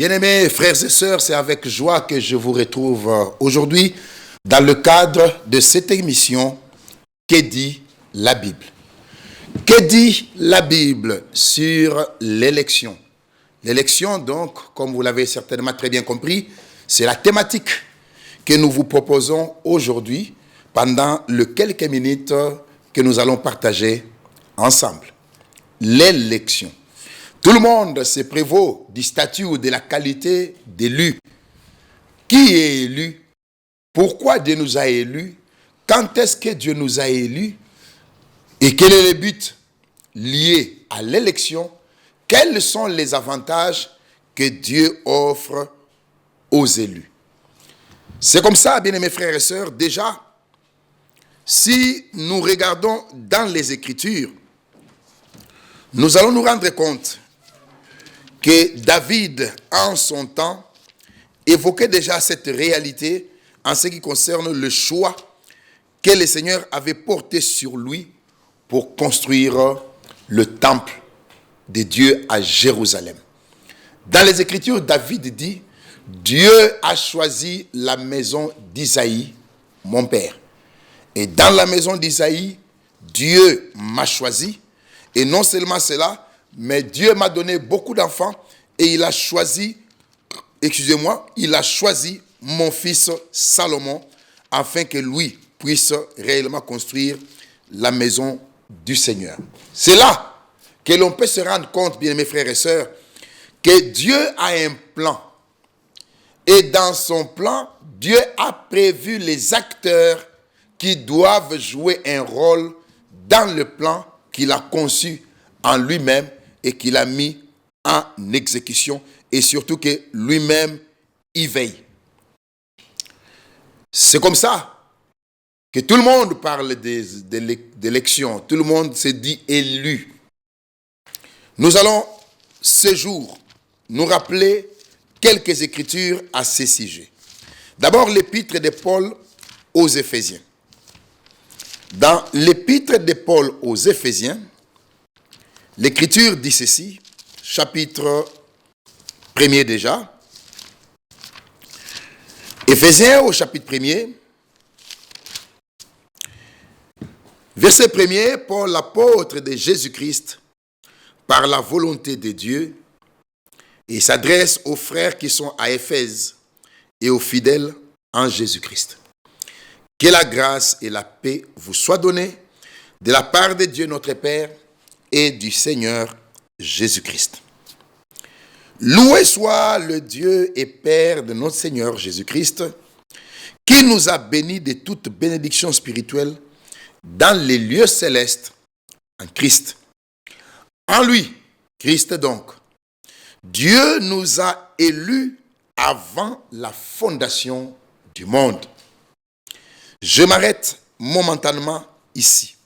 Bien-aimés frères et sœurs, c'est avec joie que je vous retrouve aujourd'hui dans le cadre de cette émission Que dit la Bible? Que dit la Bible sur l'élection? L'élection, donc, comme vous l'avez certainement très bien compris, c'est la thématique que nous vous proposons aujourd'hui pendant les quelques minutes que nous allons partager ensemble. L'élection. Tout le monde se prévaut du statut ou de la qualité d'élu. Qui est élu? Pourquoi Dieu nous a élus? Quand est-ce que Dieu nous a élus? Et quel est le but lié à l'élection? Quels sont les avantages que Dieu offre aux élus? C'est comme ça, bien-aimés frères et sœurs, déjà, si nous regardons dans les Écritures, nous allons nous rendre compte que David, en son temps, évoquait déjà cette réalité en ce qui concerne le choix que le Seigneur avait porté sur lui pour construire le temple de Dieu à Jérusalem. Dans les Écritures, David dit, Dieu a choisi la maison d'Isaïe, mon père. Et dans la maison d'Isaïe, Dieu m'a choisi. Et non seulement cela, mais Dieu m'a donné beaucoup d'enfants et il a choisi mon fils Salomon afin que lui puisse réellement construire la maison du Seigneur. C'est là que l'on peut se rendre compte, bien mes frères et sœurs, que Dieu a un plan. Et dans son plan, Dieu a prévu les acteurs qui doivent jouer un rôle dans le plan qu'il a conçu en lui-même et qu'il a mis en exécution et surtout que lui-même y veille. C'est comme ça que tout le monde parle d'élection, tout le monde se dit élu. Nous allons ce jour nous rappeler quelques écritures à ce sujet. D'abord l'épître de Paul aux Éphésiens. Dans l'épître de Paul aux Éphésiens, l'Écriture dit ceci, chapitre 1er déjà. Éphésiens au chapitre 1er, verset 1er, Paul, l'apôtre de Jésus-Christ, par la volonté de Dieu, et s'adresse aux frères qui sont à Éphèse et aux fidèles en Jésus-Christ. Que la grâce et la paix vous soient données de la part de Dieu notre Père et du Seigneur Jésus-Christ. Loué soit le Dieu et Père de notre Seigneur Jésus-Christ, qui nous a bénis de toute bénédiction spirituelle dans les lieux célestes en Christ. En lui, Christ donc, Dieu nous a élus avant la fondation du monde. Je m'arrête momentanément ici.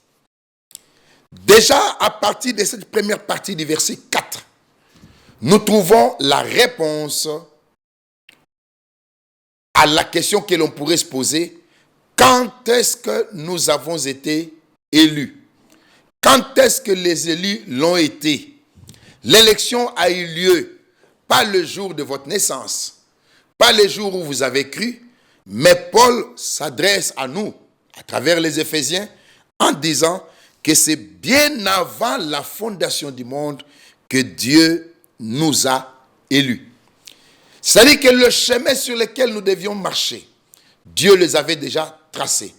Déjà, à partir de cette première partie du verset 4, nous trouvons la réponse à la question que l'on pourrait se poser. Quand est-ce que nous avons été élus? Quand est-ce que les élus l'ont été? L'élection a eu lieu, pas le jour de votre naissance, pas le jour où vous avez cru, mais Paul s'adresse à nous, à travers les Éphésiens, en disant que c'est bien avant la fondation du monde que Dieu nous a élus. C'est-à-dire que le chemin sur lequel nous devions marcher, Dieu les avait déjà tracés.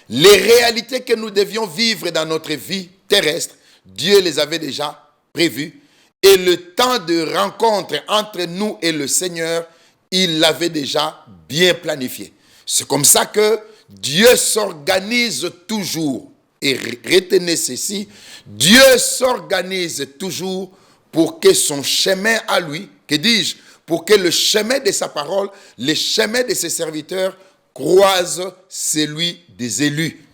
Les réalités que nous devions vivre dans notre vie terrestre, Dieu les avait déjà prévues. Et le temps de rencontre entre nous et le Seigneur, il l'avait déjà bien planifié. C'est comme ça que Dieu s'organise toujours. Et retenez ceci, Dieu s'organise toujours pour que son chemin à lui, que dis-je, pour que le chemin de sa parole, le chemin de ses serviteurs croise celui des élus,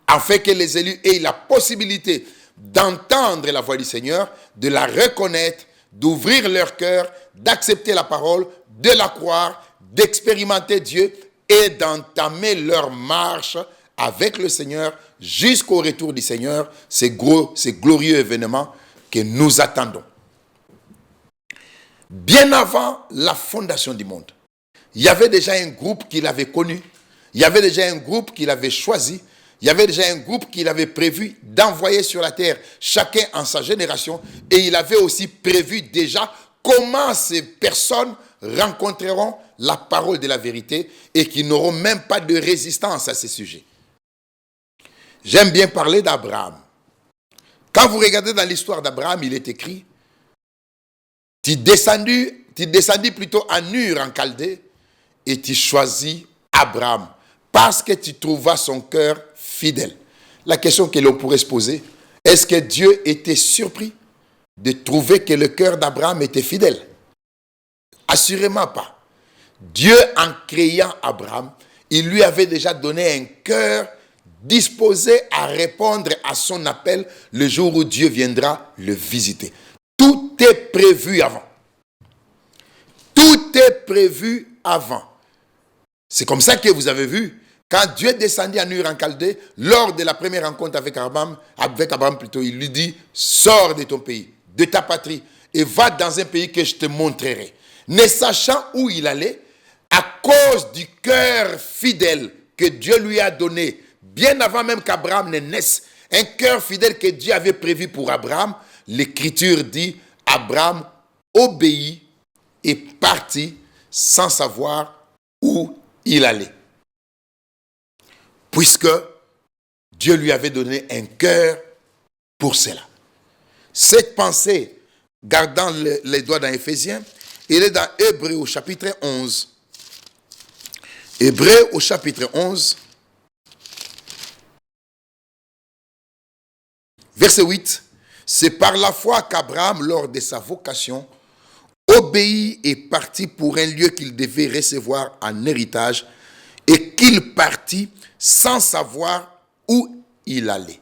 afin que les élus aient la possibilité d'entendre la voix du Seigneur, de la reconnaître, d'ouvrir leur cœur, d'accepter la parole, de la croire, d'expérimenter Dieu et d'entamer leur marche avec le Seigneur jusqu'au retour du Seigneur, ces glorieux événements que nous attendons. Bien avant la fondation du monde, il y avait déjà un groupe qu'il avait connu, il y avait déjà un groupe qu'il avait choisi, il y avait déjà un groupe qu'il avait prévu d'envoyer sur la terre, chacun en sa génération, et il avait aussi prévu déjà comment ces personnes rencontreront la parole de la vérité et qui n'auront même pas de résistance à ces sujets. J'aime bien parler d'Abraham. Quand vous regardez dans l'histoire d'Abraham, il est écrit, tu descendis plutôt en Ur en Chaldée et tu choisis Abraham parce que tu trouvas son cœur fidèle. La question que l'on pourrait se poser, est-ce que Dieu était surpris de trouver que le cœur d'Abraham était fidèle? Assurément pas. Dieu, en créant Abraham, il lui avait déjà donné un cœur disposé à répondre à son appel le jour où Dieu viendra le visiter. Tout est prévu avant. Tout est prévu avant. C'est comme ça que vous avez vu, quand Dieu est descendu en Ur en Chaldée, lors de la première rencontre avec Abraham plutôt, il lui dit, sors de ton pays, de ta patrie, et va dans un pays que je te montrerai. Ne sachant où il allait, à cause du cœur fidèle que Dieu lui a donné, bien avant même qu'Abraham ne naisse, un cœur fidèle que Dieu avait prévu pour Abraham, l'Écriture dit, Abraham obéit et partit sans savoir où il allait. Puisque Dieu lui avait donné un cœur pour cela. Cette pensée, gardant les doigts dans Éphésiens, il est dans Hébreux au chapitre 11. Hébreux au chapitre 11, verset 8. C'est par la foi qu'Abraham, lors de sa vocation, obéit et partit pour un lieu qu'il devait recevoir en héritage et qu'il partit sans savoir où il allait.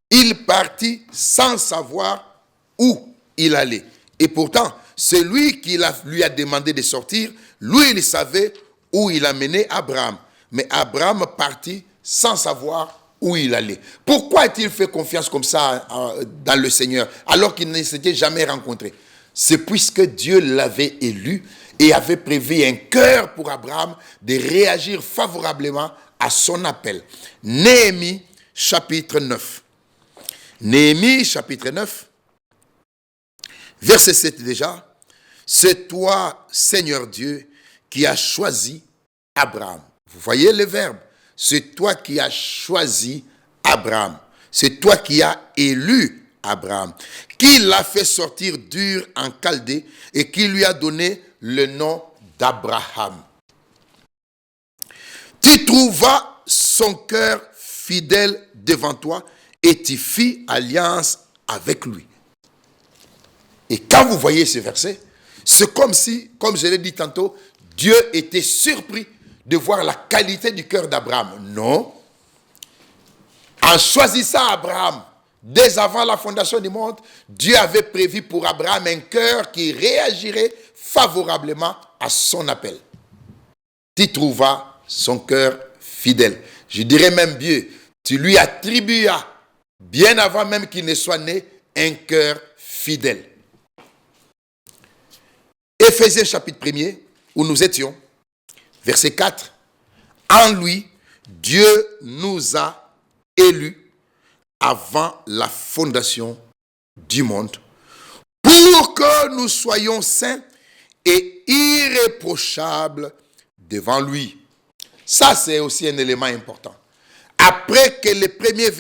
Il partit sans savoir où il allait. Et pourtant, celui qui lui a demandé de sortir, lui, il savait où il a mené Abraham. Mais Abraham partit sans savoir où il allait. Pourquoi a-t-il fait confiance comme ça dans le Seigneur alors qu'il ne s'était jamais rencontré? C'est puisque Dieu l'avait élu et avait prévu un cœur pour Abraham de réagir favorablement à son appel. Néhémie chapitre 9. Néhémie chapitre 9, verset 7 déjà. C'est toi, Seigneur Dieu, qui as choisi Abraham. Vous voyez le verbe. C'est toi qui as choisi Abraham. C'est toi qui as élu Abraham. Qui l'a fait sortir d'Ur en Chaldée et qui lui a donné le nom d'Abraham. Tu trouvas son cœur fidèle devant toi et tu fis alliance avec lui. Et quand vous voyez ce verset, c'est comme si, comme je l'ai dit tantôt, Dieu était surpris de voir la qualité du cœur d'Abraham. Non. En choisissant Abraham, dès avant la fondation du monde, Dieu avait prévu pour Abraham un cœur qui réagirait favorablement à son appel. Tu trouvas son cœur fidèle. Je dirais même mieux, tu lui attribuas, bien avant même qu'il ne soit né, un cœur fidèle. Éphésiens chapitre 1er, où nous étions, verset 4. En lui, Dieu nous a élus avant la fondation du monde pour que nous soyons saints et irréprochables devant lui. Ça, c'est aussi un élément important. Après que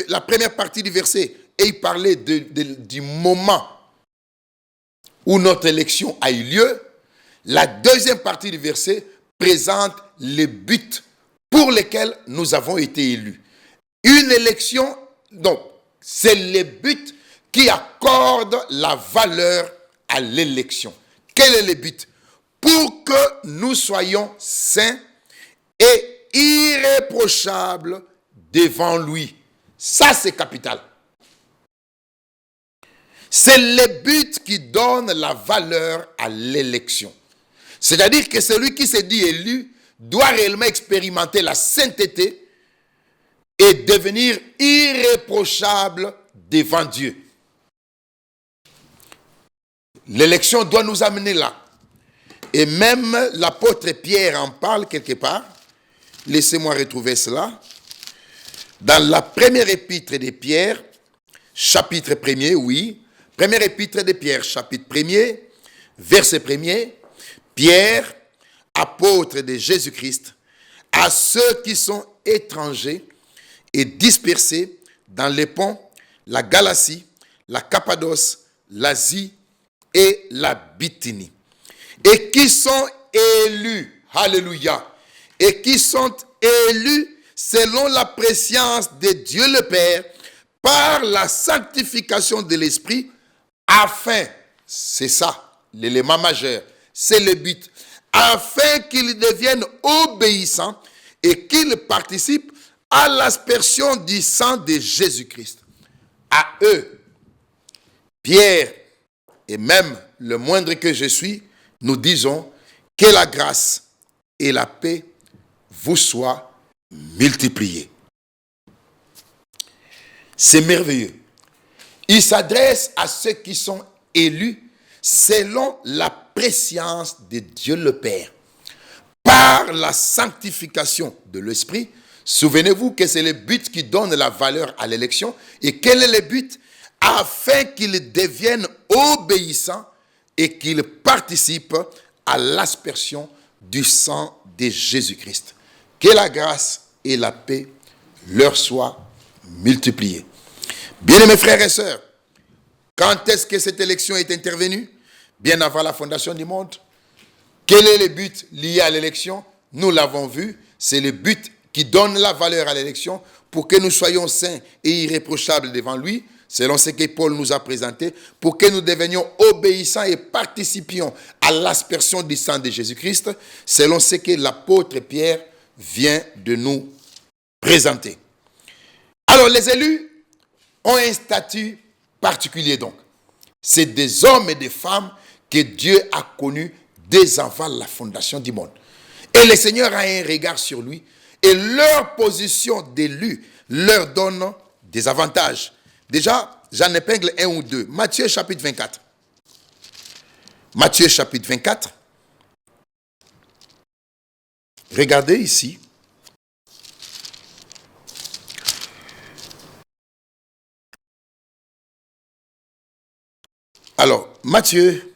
la première partie du verset ait parlé du moment où notre élection a eu lieu, la deuxième partie du verset présente les buts pour lesquels nous avons été élus. Une élection, donc, c'est les buts qui accordent la valeur à l'élection. Quel est le but? Pour que nous soyons saints et irréprochables devant lui. Ça, c'est capital. C'est le but qui donne la valeur à l'élection. C'est-à-dire que celui qui se dit élu doit réellement expérimenter la sainteté et devenir irréprochable devant Dieu. L'élection doit nous amener là. Et même l'apôtre Pierre en parle quelque part. Laissez-moi retrouver cela. Dans la première épître de Pierre, chapitre 1er, oui. Première épître de Pierre, chapitre 1er, verset 1er. Pierre, apôtre de Jésus-Christ, à ceux qui sont étrangers et dispersés dans les ponts, la Galatie, la Cappadoce, l'Asie et la Bithynie, et qui sont élus, alléluia, et qui sont élus selon la préscience de Dieu le Père, par la sanctification de l'Esprit, afin, c'est ça, l'élément majeur, c'est le but, afin qu'ils deviennent obéissants et qu'ils participent à l'aspersion du sang de Jésus-Christ. À eux, Pierre et même le moindre que je suis, nous disons que la grâce et la paix vous soient multipliées. C'est merveilleux. Il s'adresse à ceux qui sont élus selon la préscience de Dieu le Père. Par la sanctification de l'Esprit, souvenez-vous que c'est le but qui donne la valeur à l'élection. Et quel est le but? Afin qu'ils deviennent obéissants et qu'ils participent à l'aspersion du sang de Jésus-Christ. Que la grâce et la paix leur soient multipliées. Bien-aimés frères et sœurs, quand est-ce que cette élection est intervenue? Bien avant la fondation du monde. Quel est le but lié à l'élection? Nous l'avons vu, c'est le but qui donne la valeur à l'élection pour que nous soyons saints et irréprochables devant lui, selon ce que Paul nous a présenté, pour que nous devenions obéissants et participions à l'aspersion du sang de Jésus-Christ, selon ce que l'apôtre Pierre vient de nous présenter. Alors, les élus ont un statut particulier donc. C'est des hommes et des femmes que Dieu a connus dès avant la fondation du monde. Et le Seigneur a un regard sur lui et leur position d'élus leur donne des avantages. Déjà, j'en épingle un ou deux. Matthieu chapitre 24. Matthieu chapitre 24. Regardez ici. Alors, Matthieu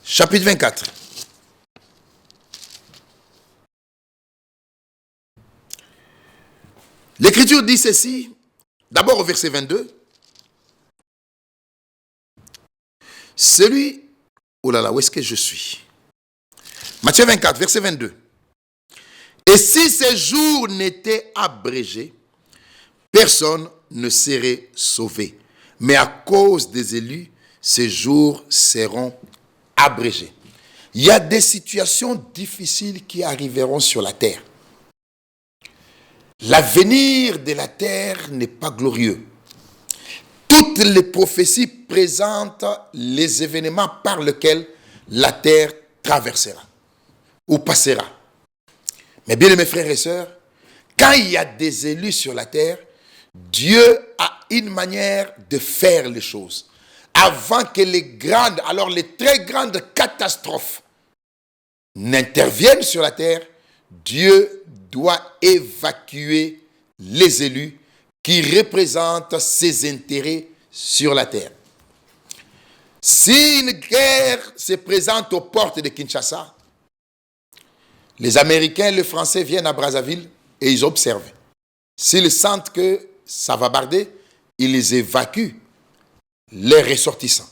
chapitre 24. L'Écriture dit ceci, d'abord au verset 22. Celui, oh là là, où est-ce que je suis? Matthieu 24, verset 22. Et si ces jours n'étaient abrégés, personne ne serait sauvé. Mais à cause des élus, ces jours seront abrégés. Il y a des situations difficiles qui arriveront sur la terre. L'avenir de la terre n'est pas glorieux. Toutes les prophéties présentent les événements par lesquels la terre traversera ou passera. Mais bien mes frères et sœurs, quand il y a des élus sur la terre, Dieu a une manière de faire les choses. Avant que les très grandes catastrophes n'interviennent sur la terre, Dieu doit évacuer les élus qui représentent ses intérêts sur la terre. Si une guerre se présente aux portes de Kinshasa, les Américains et les Français viennent à Brazzaville et ils observent. S'ils sentent que ça va barder, ils les évacuent, les ressortissants,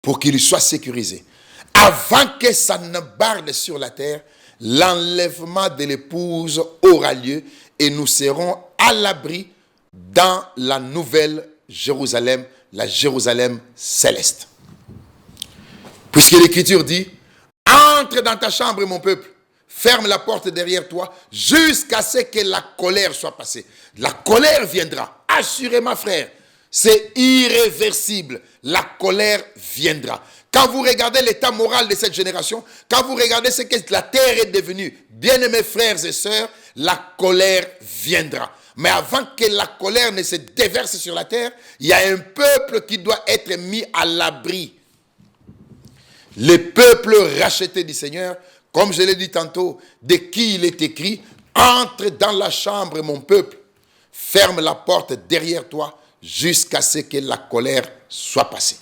pour qu'ils soient sécurisés. Avant que ça ne barde sur la terre, l'enlèvement de l'épouse aura lieu et nous serons à l'abri dans la nouvelle Jérusalem, la Jérusalem céleste. Puisque l'Écriture dit, entre dans ta chambre, mon peuple, ferme la porte derrière toi jusqu'à ce que la colère soit passée. La colère viendra, assurément frère, c'est irréversible, la colère viendra. Quand vous regardez l'état moral de cette génération, quand vous regardez ce que la terre est devenue, bien-aimés frères et sœurs, la colère viendra. Mais avant que la colère ne se déverse sur la terre, il y a un peuple qui doit être mis à l'abri. Le peuple racheté du Seigneur, comme je l'ai dit tantôt, de qui il est écrit, entre dans la chambre, mon peuple, ferme la porte derrière toi jusqu'à ce que la colère soit passée.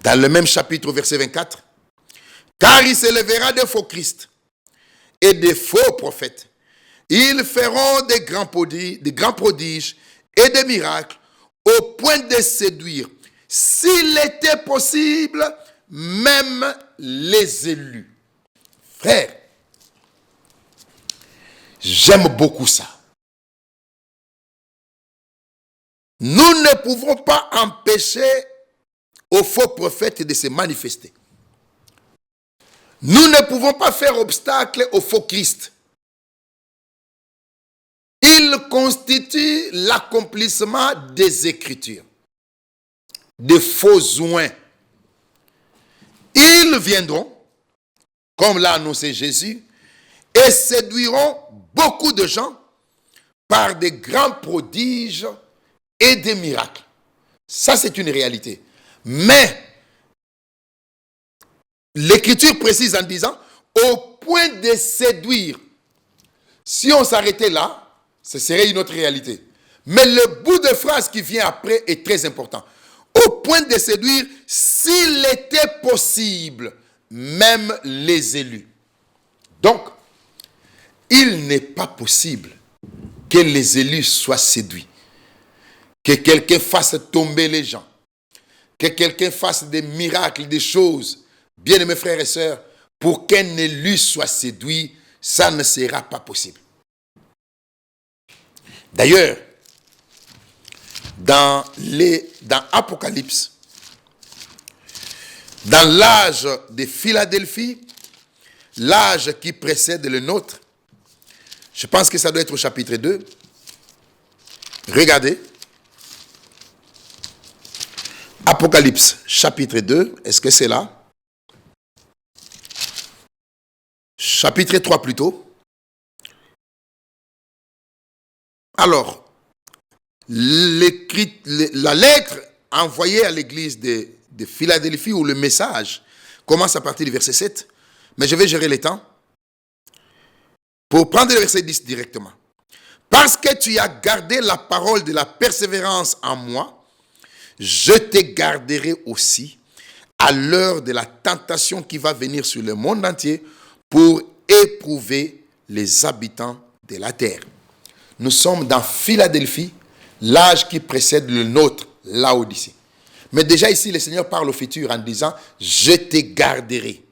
Dans le même chapitre, verset 24, car il se lèvera de faux Christ et de faux prophètes. Ils feront des grands prodiges et des miracles au point de séduire, s'il était possible, même les élus. Frère, j'aime beaucoup ça. Nous ne pouvons pas empêcher aux faux prophètes de se manifester. Nous ne pouvons pas faire obstacle au faux Christ. Il constitue l'accomplissement des Écritures, des faux oints. Ils viendront, comme l'a annoncé Jésus, et séduiront beaucoup de gens par des grands prodiges et des miracles. Ça, c'est une réalité. Mais l'Écriture précise en disant, au point de séduire. Si on s'arrêtait là, ce serait une autre réalité. Mais le bout de phrase qui vient après est très important. Au point de séduire, s'il était possible, même les élus. Donc, il n'est pas possible que les élus soient séduits. Que quelqu'un fasse tomber les gens. Que quelqu'un fasse des miracles, des choses. Bien mes frères et sœurs, pour qu'un élu soit séduit, ça ne sera pas possible. D'ailleurs, dans Apocalypse, dans l'âge de Philadelphie, l'âge qui précède le nôtre, je pense que ça doit être au chapitre 2. Regardez. Apocalypse, chapitre 2, est-ce que c'est là? Chapitre 3 plutôt. Alors, la lettre envoyée à l'église de Philadelphie, ou le message, commence à partir du verset 7, mais je vais gérer les temps pour prendre le verset 10 directement. Parce que tu as gardé la parole de la persévérance en moi, je te garderai aussi à l'heure de la tentation qui va venir sur le monde entier pour éprouver les habitants de la terre. Nous sommes dans Philadelphie, l'âge qui précède le nôtre, Laodicée. Mais déjà ici, le Seigneur parle au futur en disant, je te garderai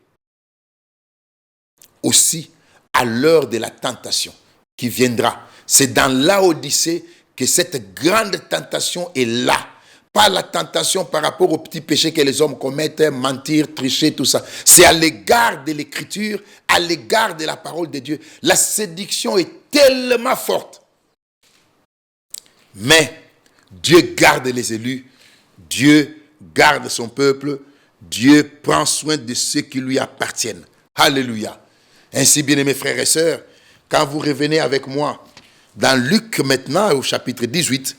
aussi à l'heure de la tentation qui viendra. C'est dans Laodicée que cette grande tentation est là. Pas la tentation par rapport aux petits péchés que les hommes commettent, mentir, tricher, tout ça. C'est à l'égard de l'Écriture, à l'égard de la parole de Dieu. La séduction est tellement forte. Mais Dieu garde les élus, Dieu garde son peuple, Dieu prend soin de ceux qui lui appartiennent. Alléluia. Ainsi, bien-aimés frères et sœurs, quand vous revenez avec moi dans Luc maintenant au chapitre 18,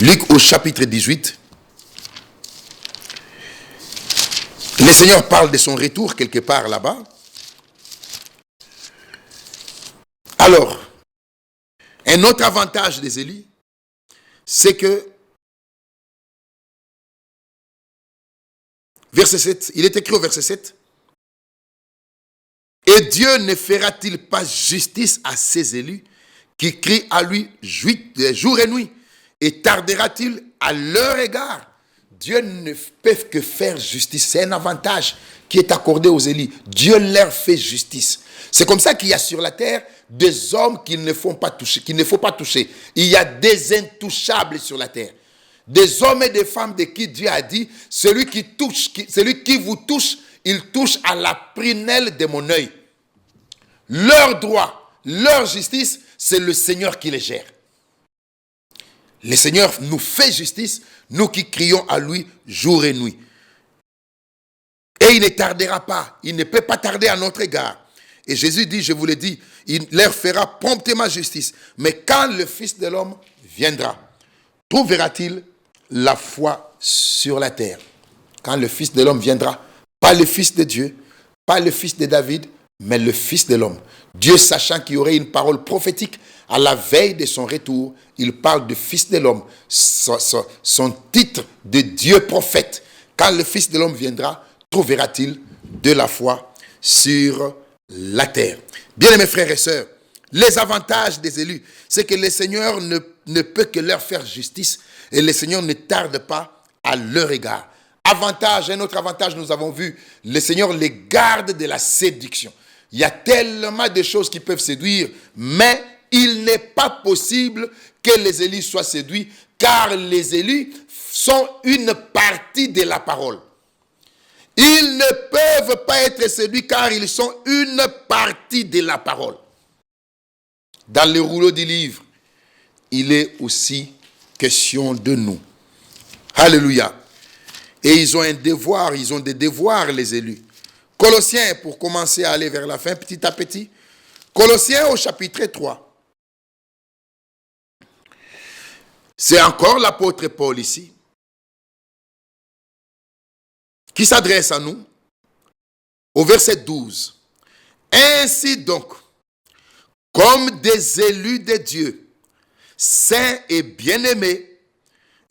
Luc au chapitre 18, le Seigneur parle de son retour quelque part là-bas. Alors, un autre avantage des élus, c'est que, verset 7, il est écrit au verset 7, et Dieu ne fera-t-il pas justice à ses élus qui crient à lui jour et nuit, et tardera-t-il à leur égard? Dieu ne peut que faire justice. C'est un avantage qui est accordé aux élus. Dieu leur fait justice. C'est comme ça qu'il y a sur la terre des hommes qu'il ne faut pas toucher. Il y a des intouchables sur la terre. Des hommes et des femmes de qui Dieu a dit, celui qui vous touche, il touche à la prunelle de mon œil. Leur droit, leur justice, c'est le Seigneur qui les gère. Le Seigneur nous fait justice, nous qui crions à lui jour et nuit. Et il ne tardera pas, il ne peut pas tarder à notre égard. Et Jésus dit, je vous l'ai dit, il leur fera promptement justice. Mais quand le Fils de l'homme viendra, trouvera-t-il la foi sur la terre? Quand le Fils de l'homme viendra, pas le Fils de Dieu, pas le Fils de David, mais le Fils de l'homme. Dieu, sachant qu'il y aurait une parole prophétique à la veille de son retour, il parle du Fils de l'homme, son titre de Dieu prophète. Quand le Fils de l'homme viendra, trouvera-t-il de la foi sur la terre? Bien-aimés frères et sœurs, les avantages des élus, c'est que le Seigneur ne peut que leur faire justice et le Seigneur ne tarde pas à leur égard. Avantage, un autre avantage, nous avons vu, le Seigneur les garde de la séduction. Il y a tellement de choses qui peuvent séduire, mais il n'est pas possible que les élus soient séduits, car les élus sont une partie de la parole. Ils ne peuvent pas être séduits car ils sont une partie de la parole. Dans le rouleau du livre, il est aussi question de nous. Alléluia. Et ils ont un devoir, ils ont des devoirs, les élus. Colossiens, pour commencer à aller vers la fin, petit à petit. Colossiens au chapitre 3. C'est encore l'apôtre Paul ici, qui s'adresse à nous au verset 12. Ainsi donc, comme des élus de Dieu, saints et bien-aimés,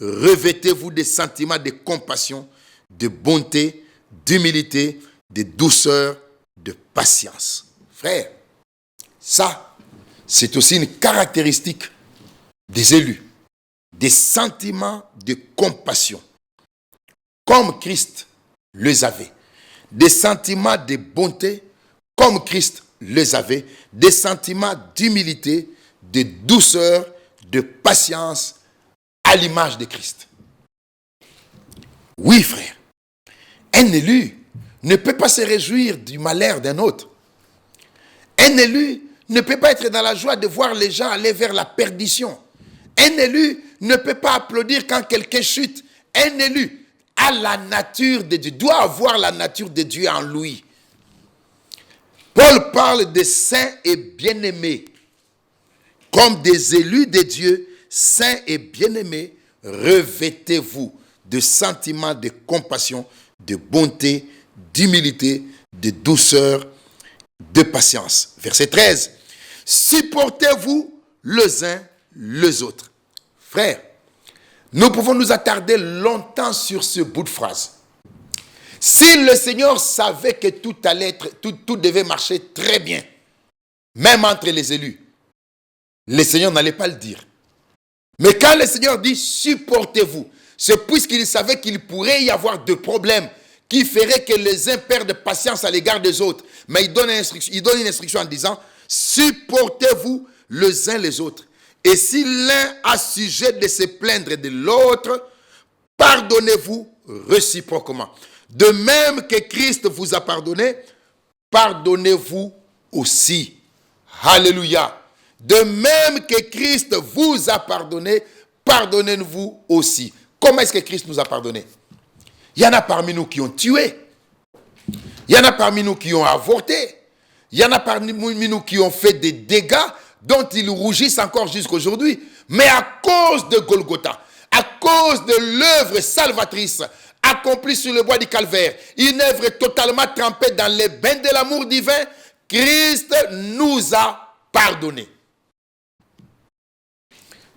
revêtez-vous des sentiments de compassion, de bonté, d'humilité, de douceur, de patience. Frère, ça, c'est aussi une caractéristique des élus, des sentiments de compassion, comme Christ les avait, des sentiments de bonté, comme Christ les avait, des sentiments d'humilité, de douceur, de patience, à l'image de Christ. Oui, frère, un élu ne peut pas se réjouir du malheur d'un autre. Un élu ne peut pas être dans la joie de voir les gens aller vers la perdition. Un élu ne peut pas applaudir quand quelqu'un chute. Un élu a la nature de Dieu, doit avoir la nature de Dieu en lui. Paul parle de saints et bien-aimés, comme des élus de Dieu, saints et bien-aimés, revêtez-vous de sentiments de compassion, de bonté, d'humilité, de douceur, de patience. Verset 13. Supportez-vous les uns les autres. Frères, nous pouvons nous attarder longtemps sur ce bout de phrase. Si le Seigneur savait que tout devait marcher très bien, même entre les élus, le Seigneur n'allait pas le dire. Mais quand le Seigneur dit supportez-vous, c'est puisqu'il savait qu'il pourrait y avoir des problèmes qui feraient que les uns perdent patience à l'égard des autres. Mais il donne une instruction en disant supportez-vous les uns les autres. Et si l'un a sujet de se plaindre de l'autre, pardonnez-vous réciproquement. De même que Christ vous a pardonné, pardonnez-vous aussi. Alléluia. De même que Christ vous a pardonné, pardonnez-vous aussi. Comment est-ce que Christ nous a pardonné? Il y en a parmi nous qui ont tué. Il y en a parmi nous qui ont avorté. Il y en a parmi nous qui ont fait des dégâts dont ils rougissent encore jusqu'aujourd'hui. Mais à cause de Golgotha, à cause de l'œuvre salvatrice accomplie sur le bois du calvaire, une œuvre totalement trempée dans les bains de l'amour divin, Christ nous a pardonné.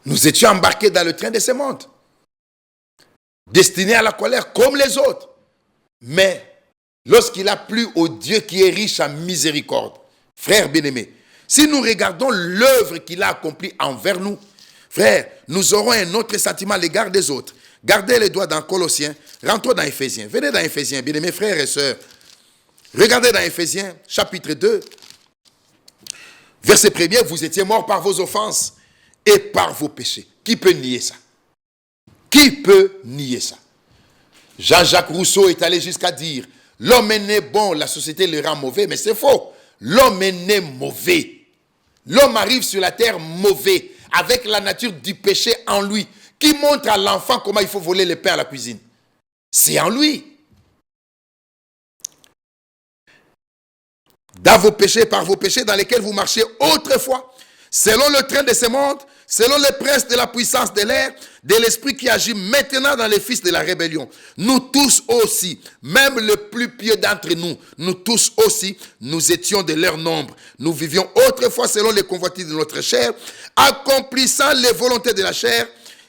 Nous étions embarqués dans le train de ce monde, destinés à la colère comme les autres. Mais lorsqu'il a plu au Dieu qui est riche en miséricorde, frères bien-aimés, si nous regardons l'œuvre qu'il a accomplie envers nous, frères, nous aurons un autre sentiment à l'égard des autres. Gardez les doigts dans Colossiens, rentrons dans Éphésiens. Venez dans Éphésiens, bien-aimés frères et sœurs. Regardez dans Éphésiens, chapitre 2, verset 1er, vous étiez morts par vos offenses et par vos péchés. Qui peut nier ça? Qui peut nier ça? Jean-Jacques Rousseau est allé jusqu'à dire, l'homme est né bon, la société le rend mauvais, mais c'est faux. L'homme est né mauvais. L'homme arrive sur la terre mauvais, avec la nature du péché en lui, qui montre à l'enfant comment il faut voler le pain à la cuisine. C'est en lui. dans vos péchés, par vos péchés dans lesquels vous marchiez autrefois, selon le train de ce monde, selon les princes de la puissance de l'air, de l'esprit qui agit maintenant dans les fils de la rébellion. Nous tous aussi, même le plus pieux d'entre nous, nous tous aussi, nous étions de leur nombre. Nous vivions autrefois selon les convoitises de notre chair, accomplissant les volontés de la chair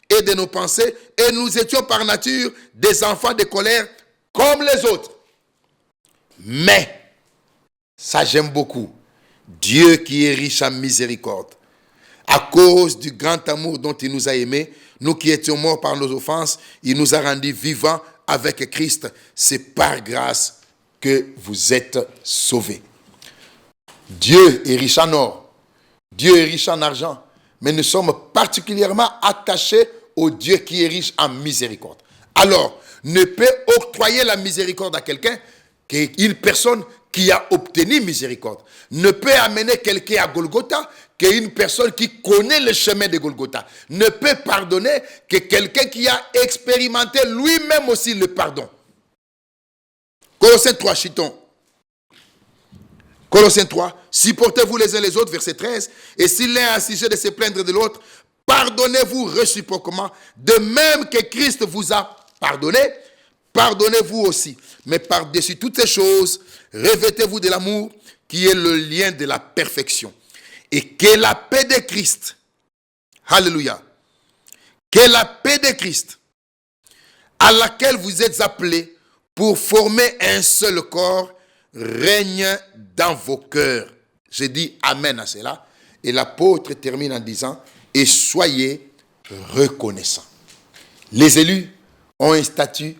et de nos pensées, et nous étions par nature des enfants de colère comme les autres. Mais, ça j'aime beaucoup, Dieu qui est riche en miséricorde, à cause du grand amour dont il nous a aimés, nous qui étions morts par nos offenses, il nous a rendus vivants avec Christ. C'est par grâce que vous êtes sauvés. Dieu est riche en or, Dieu est riche en argent, mais nous sommes particulièrement attachés au Dieu qui est riche en miséricorde. Alors, ne peut octroyer la miséricorde à quelqu'un qu'une personne qui a obtenu miséricorde. Ne peut amener quelqu'un à Golgotha qu'une personne qui connaît le chemin de Golgotha. Ne peut pardonner que quelqu'un qui a expérimenté lui-même aussi le pardon. Colossiens 3, chitons. Colossiens 3, supportez-vous les uns les autres, verset 13. Et si l'un a sujet de se plaindre de l'autre, pardonnez-vous réciproquement. De même que Christ vous a pardonné, pardonnez-vous aussi. Mais par-dessus toutes ces choses, revêtez-vous de l'amour qui est le lien de la perfection. Et que la paix de Christ, alléluia, que la paix de Christ, à laquelle vous êtes appelés pour former un seul corps, règne dans vos cœurs. J'ai dit amen à cela. Et l'apôtre termine en disant, et soyez reconnaissants. Les élus ont un statut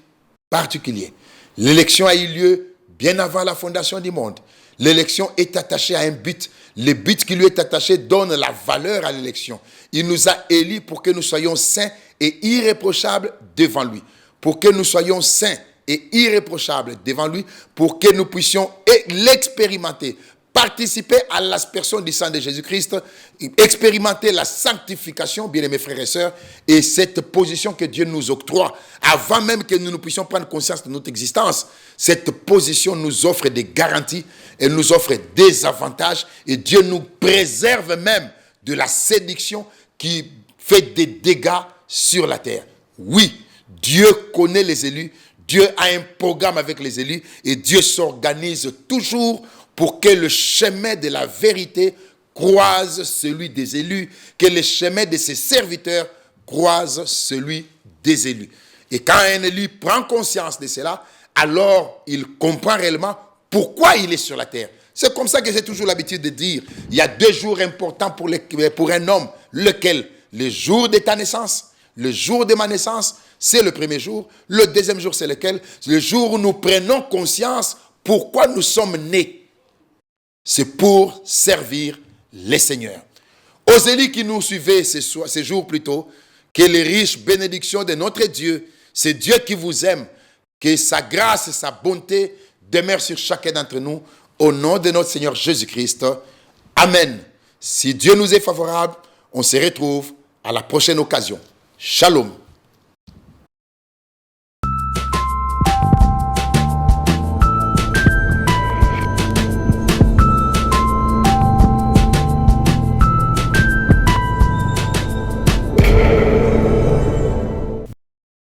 particulier. L'élection a eu lieu bien avant la fondation du monde. L'élection est attachée à un but. Le but qui lui est attaché donne la valeur à l'élection. Il nous a élus pour que nous soyons saints et irréprochables devant lui. Pour que nous soyons saints et irréprochables devant lui, pour que nous puissions l'expérimenter, participer à l'aspersion du sang de Jésus-Christ, expérimenter la sanctification, bien-aimés frères et sœurs, et cette position que Dieu nous octroie, avant même que nous puissions prendre conscience de notre existence, cette position nous offre des garanties, elle nous offre des avantages, et Dieu nous préserve même de la séduction qui fait des dégâts sur la terre. Oui, Dieu connaît les élus, Dieu a un programme avec les élus, et Dieu s'organise toujours pour que le chemin de la vérité croise celui des élus, que le chemin de ses serviteurs croise celui des élus. Et quand un élu prend conscience de cela, alors il comprend réellement pourquoi il est sur la terre. C'est comme ça que j'ai toujours l'habitude de dire, il y a 2 jours importants pour un homme, lequel? Le jour de ta naissance, le jour de ma naissance, c'est le premier jour. Le deuxième jour, c'est lequel? Le jour où nous prenons conscience pourquoi nous sommes nés. C'est pour servir les seigneurs. Aux élus qui nous suivaient ces jours plus tôt, que les riches bénédictions de notre Dieu, c'est Dieu qui vous aime, que sa grâce et sa bonté demeurent sur chacun d'entre nous, au nom de notre Seigneur Jésus-Christ. Amen. Si Dieu nous est favorable, on se retrouve à la prochaine occasion. Shalom.